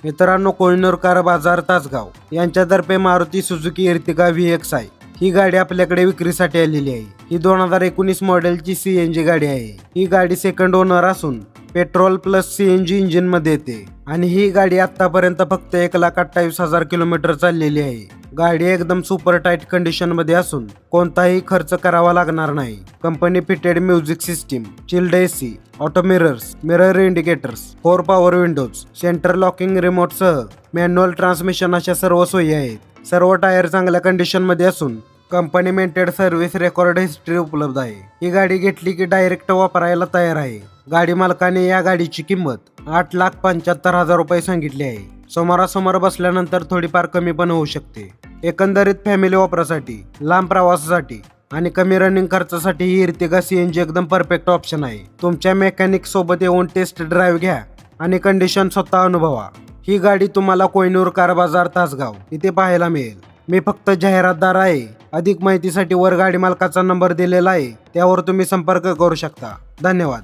मित्रांनो, कोहिनूर कार बाजार तासगाव यांच्यातर्फे मारुती सुझुकी इर्तिगा VX आहे. ही गाडी आपल्याकडे विक्रीसाठी आलेली आहे. ही 2019 मॉडेलची CNG गाडी आहे. ही गाडी सेकंड ओनर असून पेट्रोल प्लस CNG इंजिन मध्ये येते आणि ही गाडी आतापर्यंत फक्त 1,28,000 किलोमीटर चाललेली आहे. गाडी एकदम सुपर टाईट कंडिशन मध्ये असून कोणताही खर्च करावा लागणार नाही. Company fitted music system, chilled AC, auto mirrors, mirror indicators, 4 power Windows, centre locking remote सह मॅन्युअल ट्रान्समिशन अशा सर्व सोयी आहेत. सर्व टायर चांगल्या कंडिशन मध्ये असून कंपनी मेंटेड सर्व्हिस रेकॉर्ड हिस्ट्री उपलब्ध आहे. ही गाडी घेतली की डायरेक्ट वापरायला तयार आहे. गाडी मालकाने या गाडीची किंमत 8,75,000 रुपये सांगितली आहे. समोरासमोर बसल्यानंतर थोडीफार कमी पण होऊ शकते. एकंदरीत फॅमिली वापरासाठी, लांब प्रवासासाठी आणि कमी रनिंग खर्चासाठी ही इर्तिगा CNG एकदम परफेक्ट ऑप्शन आहे. तुमच्या मेकॅनिक सोबत येऊन टेस्ट ड्राईव्ह घ्या आणि कंडिशन स्वतः अनुभवा. ही गाडी तुम्हाला कोहिनूर कार बाजार तासगाव इथे पाहायला मिळेल. मी फक्त जाहिरातदार आहे. अधिक माहितीसाठी वर गाडी मालकाचा नंबर दिलेला आहे, त्यावर तुम्ही संपर्क करू शकता. धन्यवाद.